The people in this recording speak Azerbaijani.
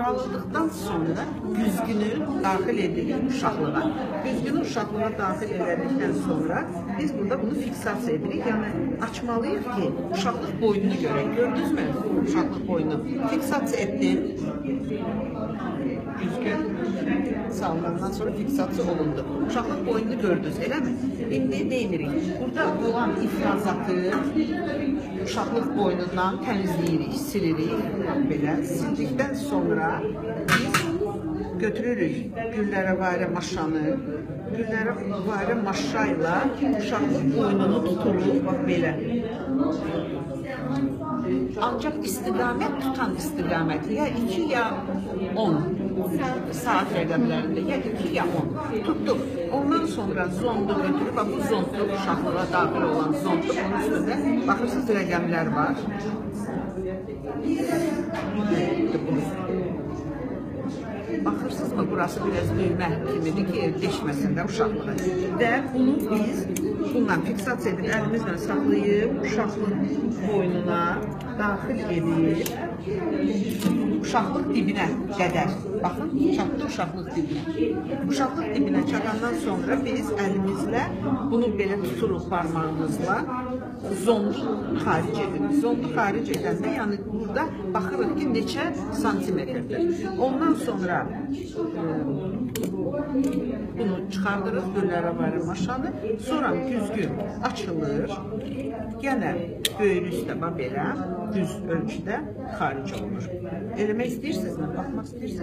Aralıqdan sonra güzgünü daxil edilir uşaqlığa. Güzgünü uşaqlığa daxil edildikdən sonra biz burada bunu fiksasiya edirik. Yəni açmalıyıq ki, uşaqlıq boynunu görək. Gördünüz mü? Uşaqlıq boynu. Fiksasiya etdim. Güzgün salınandan sonra fiksasiya olundu. Uşaqlıq boynunu gördünüz, eləmi? İndi neyinirik? Burada olan ifrazatı uşaqlıq boynundan təmizləyirik, silirik. Belə sildikdən sonra biz götürürük güllərəvarə maşanı. Güllərəvarə maşayla uşaqlıq boynunu tuturuq, bax belə. Ancaq istiqamət tutan istiqamət ya 2 ya 10 saat rəqəmlərində ya 2 ya 10 tutduq. Ondan sonra zondu götürüb, bu zondluq uşaqlığa daxil olan zondluq, onun üstündə baxırsınız rəqəmlər var. Baxırsınızmı, burası biraz düymə kimidir ki, deşməsin də uşaqlığa. Və bunu biz bununla fiksasiya edib, əlimizlə saxlayıb, uşaqlıq boynuna daxil edib, uşaqlıq dibinə qədər. Baxın, çatdı uşaqlıq dibinə. Uşaqlıq dibinə çatandan sonra biz əlimizlə bunu belə tuturuq parmağımızla, zondu xaric edirik. Zondu xaric edəndə, yəni burada baxırıq ki, neçə santimetrdir. Ondan sonra bunu çıxardırıq, güllərəvarə maşanı, sonra güzgün açılır, yenə böyrü üstə belə düz ölçüdə xaric olunur. Eləmək istəyirsinizmi? Baxmaq istəyirsiniz?